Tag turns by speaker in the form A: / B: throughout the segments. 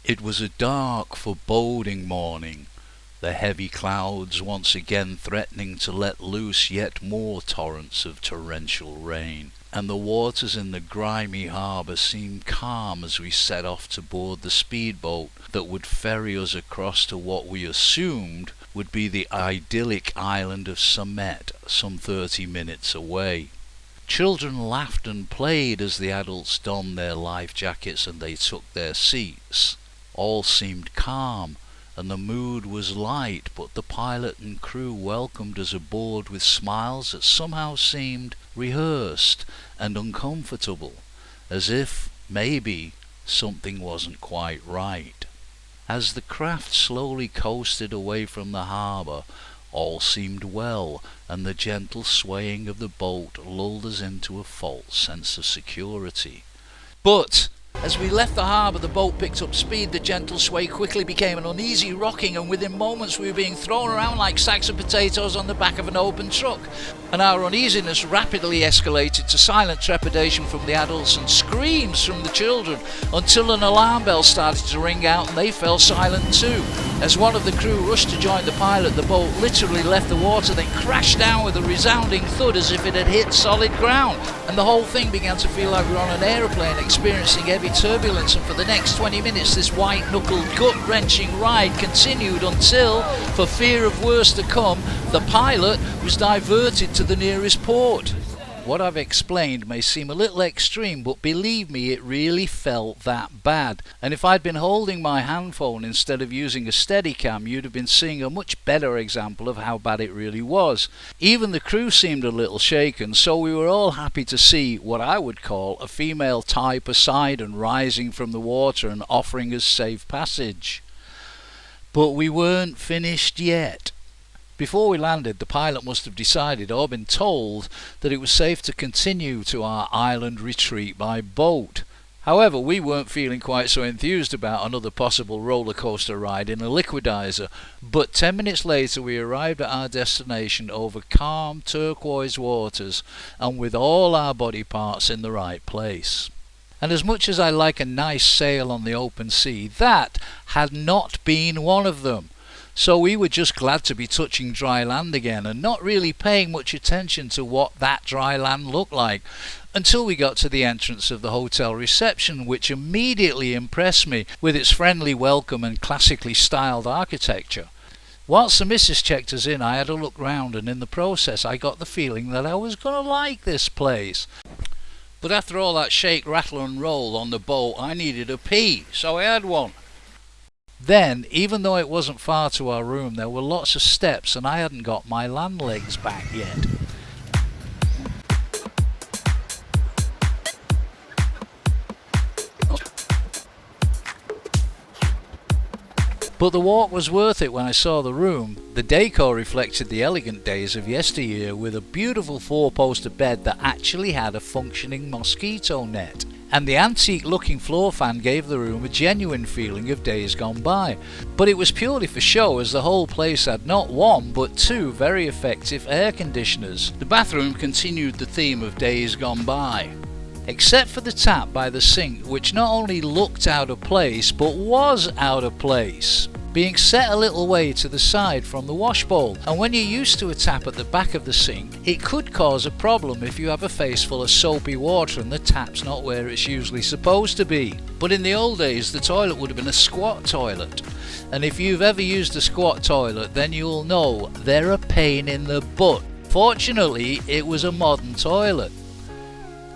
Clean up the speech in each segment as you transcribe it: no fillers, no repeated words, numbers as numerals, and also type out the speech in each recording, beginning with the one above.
A: It was a dark, foreboding morning, the heavy clouds once again threatening to let loose yet more torrents of torrential rain, and the waters in the grimy harbour seemed calm as we set off to board the speedboat that would ferry us across to what we assumed would be the idyllic island of Samet, some 30 minutes away. Children laughed and played as the adults donned their life jackets and they took their seats. All seemed calm, and the mood was light, but the pilot and crew welcomed us aboard with smiles that somehow seemed rehearsed and uncomfortable, as if, maybe, something wasn't quite right. As the craft slowly coasted away from the harbour, all seemed well, and the gentle swaying of the boat lulled us into a false sense of security. But as we left the harbour, the boat picked up speed. The gentle sway quickly became an uneasy rocking, and within moments we were being thrown around like sacks of potatoes on the back of an open truck. And our uneasiness rapidly escalated to silent trepidation from the adults and screams from the children, until an alarm bell started to ring out and they fell silent too. As one of the crew rushed to join the pilot, the boat literally left the water, then crashed down with a resounding thud as if it had hit solid ground, and the whole thing began to feel like we were on an aeroplane experiencing heavy turbulence. And for the next 20 minutes this white-knuckled, gut-wrenching ride continued until, for fear of worse to come, the pilot was diverted to the nearest port. What I've explained may seem a little extreme, but believe me, it really felt that bad. And if I'd been holding my handphone instead of using a Steadicam, you'd have been seeing a much better example of how bad it really was. Even the crew seemed a little shaken, so we were all happy to see what I would call a female Thai Poseidon rising from the water and offering us safe passage. But we weren't finished yet. Before we landed, the pilot must have decided or been told that it was safe to continue to our island retreat by boat. However, we weren't feeling quite so enthused about another possible roller coaster ride in a liquidizer, but 10 minutes later we arrived at our destination over calm turquoise waters and with all our body parts in the right place. And as much as I like a nice sail on the open sea, that had not been one of them. So we were just glad to be touching dry land again and not really paying much attention to what that dry land looked like until we got to the entrance of the hotel reception, which immediately impressed me with its friendly welcome and classically styled architecture. Whilst the missus checked us in, I had a look round, and in the process I got the feeling that I was going to like this place. But after all that shake, rattle and roll on the boat, I needed a pee, so I had one. Then, even though it wasn't far to our room, there were lots of steps and I hadn't got my land legs back yet. But the walk was worth it when I saw the room. The decor reflected the elegant days of yesteryear, with a beautiful four-poster bed that actually had a functioning mosquito net. And the antique-looking floor fan gave the room a genuine feeling of days gone by. But it was purely for show, as the whole place had not one but two very effective air conditioners. The bathroom continued the theme of days gone by, except for the tap by the sink, which not only looked out of place but was out of place, being set a little way to the side from the wash bowl. And when you're used to a tap at the back of the sink, it could cause a problem if you have a face full of soapy water and the tap's not where it's usually supposed to be. But in the old days, the toilet would have been a squat toilet, and if you've ever used a squat toilet, then you'll know they're a pain in the butt. Fortunately, it was a modern toilet.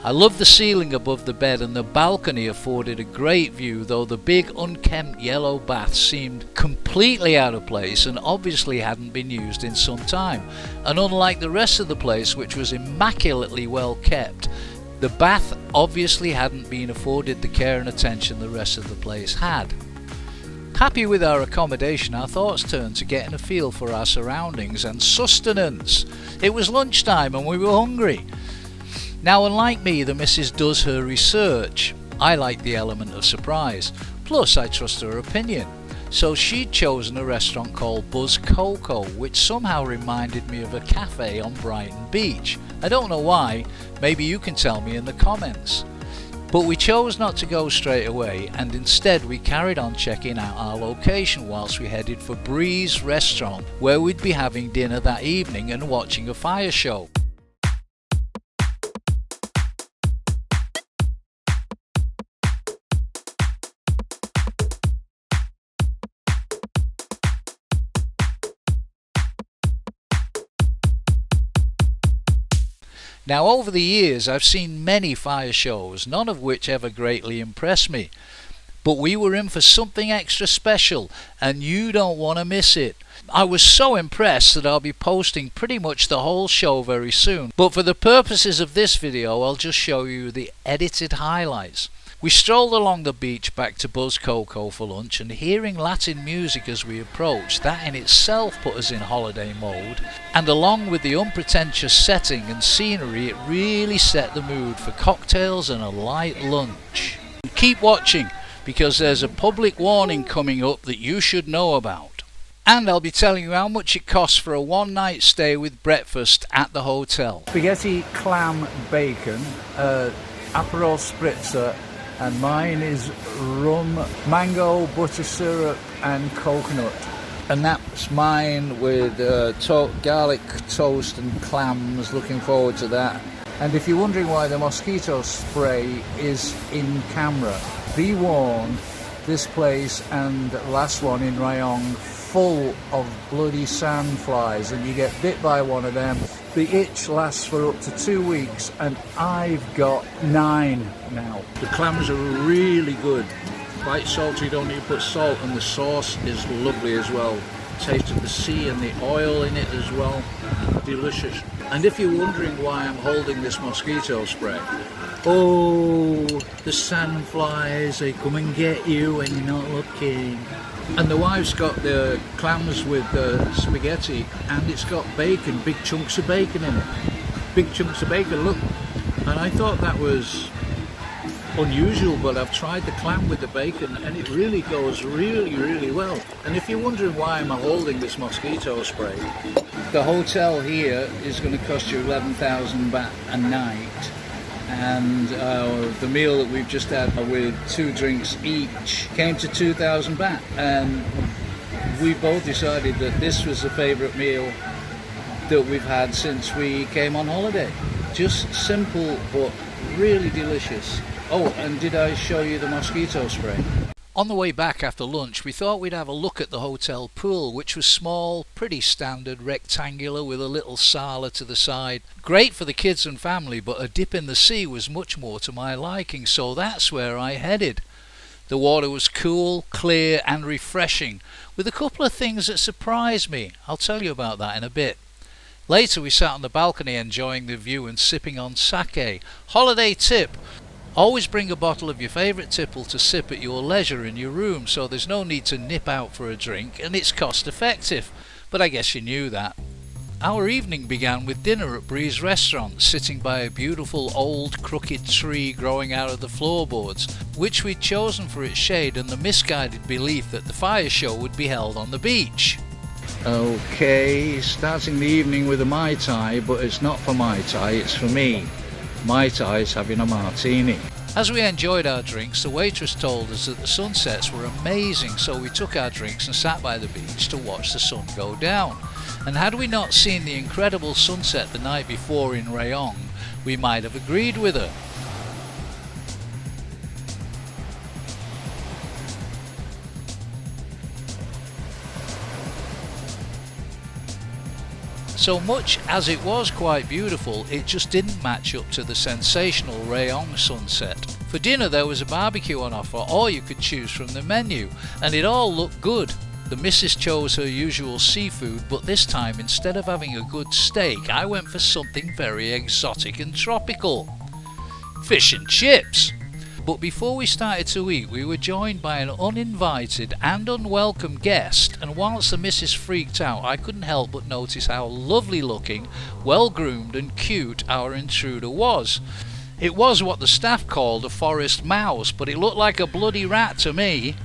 A: I loved the ceiling above the bed, and the balcony afforded a great view, though the big unkempt yellow bath seemed completely out of place and obviously hadn't been used in some time. And unlike the rest of the place, which was immaculately well kept, the bath obviously hadn't been afforded the care and attention the rest of the place had. Happy with our accommodation, our thoughts turned to getting a feel for our surroundings and sustenance. It was lunchtime and we were hungry. Now, unlike me, the missus does her research. I like the element of surprise. Plus, I trust her opinion. So she'd chosen a restaurant called Buzz Coco, which somehow reminded me of a cafe on Brighton Beach. I don't know why. Maybe you can tell me in the comments. But we chose not to go straight away, and instead we carried on checking out our location whilst we headed for Breeze Restaurant, where we'd be having dinner that evening and watching a fire show. Now, over the years I've seen many fire shows, none of which ever greatly impressed me. But we were in for something extra special, and you don't want to miss it. I was so impressed that I'll be posting pretty much the whole show very soon. But for the purposes of this video, I'll just show you the edited highlights. We strolled along the beach back to Buzz Coco for lunch, and hearing Latin music as we approached, that in itself put us in holiday mode. And along with the unpretentious setting and scenery, it really set the mood for cocktails and a light lunch. Keep watching, because there's a public warning coming up that you should know about. And I'll be telling you how much it costs for a one-night stay with breakfast at the hotel.
B: Spaghetti, clam, bacon, Aperol spritzer, and mine is rum, mango, butter syrup and coconut.
A: And that's mine with garlic toast and clams. Looking forward to that.
B: And if you're wondering why the mosquito spray is in camera, be warned, this place and last one in Rayong full of bloody sandflies, and you get bit by one of them. The itch lasts for up to 2 weeks, and I've got 9 now.
A: The clams are really good. Quite salty, don't need to put salt, and the sauce is lovely as well. Taste of the sea and the oil in it as well. Delicious. And if you're wondering why I'm holding this mosquito spray, oh, the sandflies, they come and get you when you're not looking. And the wife's got the clams with the spaghetti, and it's got bacon, big chunks of bacon in it. Big chunks of bacon, look. And I thought that was unusual, but I've tried the clam with the bacon and it really goes really well. And if you're wondering why I'm holding this mosquito spray, the hotel here is going to cost you 11,000 baht a night, and the meal that we've just had with 2 drinks each came to 2,000 baht, and we both decided that this was the favourite meal that we've had since we came on holiday. Just simple but really delicious. Oh, and did I show you the mosquito spray? On the way back after lunch, we thought we'd have a look at the hotel pool, which was small, pretty standard, rectangular with a little sala to the side. Great for the kids and family, but a dip in the sea was much more to my liking, so that's where I headed. The water was cool, clear and refreshing, with a couple of things that surprised me. I'll tell you about that in a bit. Later we sat on the balcony enjoying the view and sipping on sake. Holiday tip: always bring a bottle of your favourite tipple to sip at your leisure in your room, so there's no need to nip out for a drink, and it's cost effective. But I guess you knew that. Our evening began with dinner at Breeze Restaurant, sitting by a beautiful old crooked tree growing out of the floorboards, which we'd chosen for its shade and the misguided belief that the fire show would be held on the beach. Okay, starting the evening with a Mai Tai, but it's not for Mai Tai, it's for me. Mai Tai's having a martini. As we enjoyed our drinks, the waitress told us that the sunsets were amazing, so we took our drinks and sat by the beach to watch the sun go down. And had we not seen the incredible sunset the night before in Rayong, we might have agreed with her. So much as it was quite beautiful, it just didn't match up to the sensational Rayong sunset. For dinner there was a barbecue on offer, or you could choose from the menu, and it all looked good. The missus chose her usual seafood, but this time instead of having a good steak, I went for something very exotic and tropical. Fish and chips! But before we started to eat, we were joined by an uninvited and unwelcome guest, and whilst the missus freaked out, I couldn't help but notice how lovely looking, well groomed and cute our intruder was. It was what the staff called a forest mouse, but it looked like a bloody rat to me.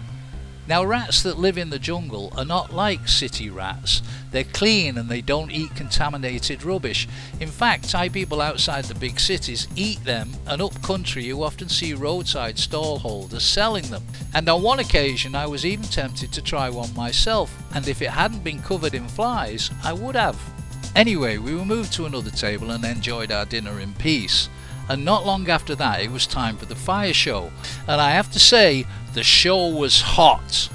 A: Now, rats that live in the jungle are not like city rats. They're clean and they don't eat contaminated rubbish. In fact, Thai people outside the big cities eat them, and up country you often see roadside stall holders selling them. And on one occasion I was even tempted to try one myself, and if it hadn't been covered in flies, I would have. Anyway, we were moved to another table and enjoyed our dinner in peace. And not long after that it was time for the fire show, and I have to say the show was hot,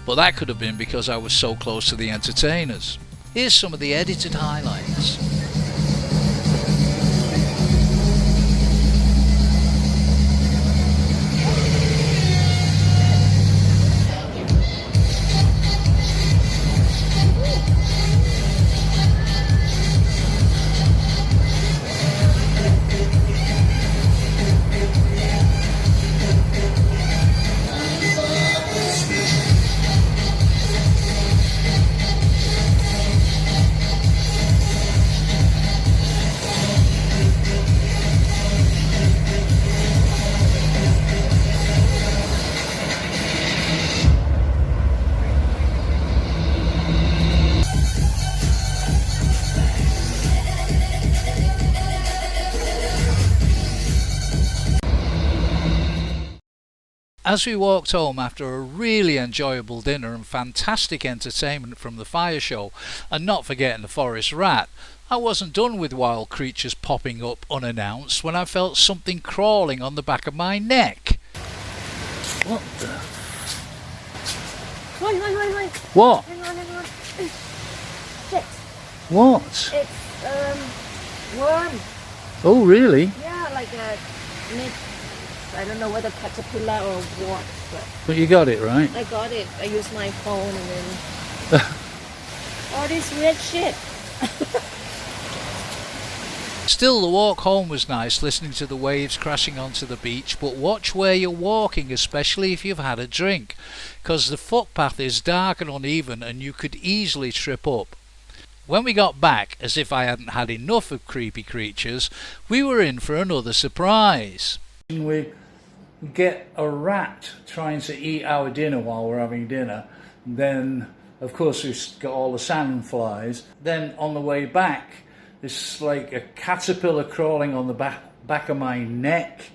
A: but that could have been because I was so close to the entertainers. Here's some of the edited highlights. As we walked home after a really enjoyable dinner and fantastic entertainment from the fire show, and not forgetting the forest rat, I wasn't done with wild creatures popping up unannounced when I felt something crawling on the back of my neck. What the?
C: Wait.
A: What?
C: Hang on. Shit.
A: What?
C: It's, worm.
A: Oh, really?
C: Yeah, like a mid. I don't know whether caterpillar or what,
A: But you got it, right?
C: I got it. I used my phone and then all this weird shit.
A: Still, the walk home was nice, listening to the waves crashing onto the beach, but watch where you're walking, especially if you've had a drink, because the footpath is dark and uneven and you could easily trip up. When we got back, as if I hadn't had enough of creepy creatures, we were in for another surprise.
B: We get a rat trying to eat our dinner while we're having dinner. Then, of course, we've got all the sandflies. Then on the way back, there's like a caterpillar crawling on the back of my neck.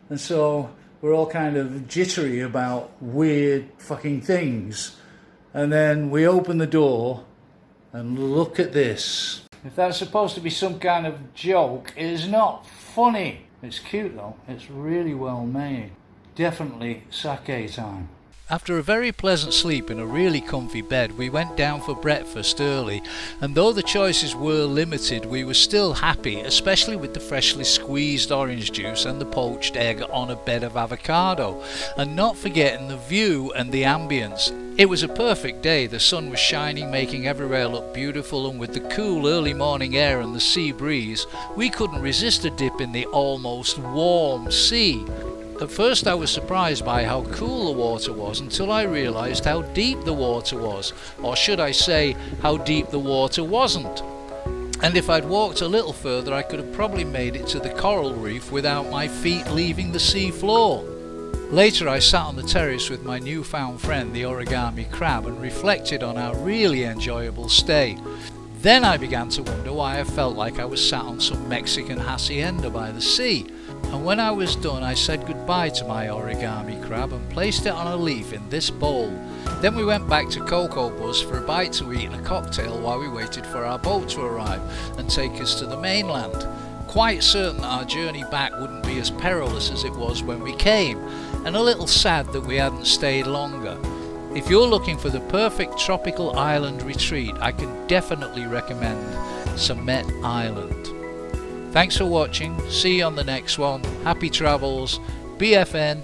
B: And so we're all kind of jittery about weird fucking things. And then we open the door and look at this. If that's supposed to be some kind of joke, it is not funny. It's cute though, it's really well made. Definitely sake time.
A: After a very pleasant sleep in a really comfy bed, we went down for breakfast early, and though the choices were limited, we were still happy, especially with the freshly squeezed orange juice and the poached egg on a bed of avocado, and not forgetting the view and the ambience. It was a perfect day, the sun was shining, making everywhere look beautiful, and with the cool early morning air and the sea breeze, we couldn't resist a dip in the almost warm sea. At first I was surprised by how cool the water was until I realised how deep the water was, or should I say, how deep the water wasn't. And if I'd walked a little further I could have probably made it to the coral reef without my feet leaving the sea floor. Later I sat on the terrace with my newfound friend the origami crab and reflected on our really enjoyable stay. Then I began to wonder why I felt like I was sat on some Mexican hacienda by the sea. And when I was done I said goodbye to my origami crab and placed it on a leaf in this bowl. Then we went back to Cocoa Buzz for a bite to eat and a cocktail while we waited for our boat to arrive and take us to the mainland. Quite certain that our journey back wouldn't be as perilous as it was when we came, and a little sad that we hadn't stayed longer. If you're looking for the perfect tropical island retreat, I can definitely recommend Samet Island. Thanks for watching, see you on the next one, happy travels, BFN.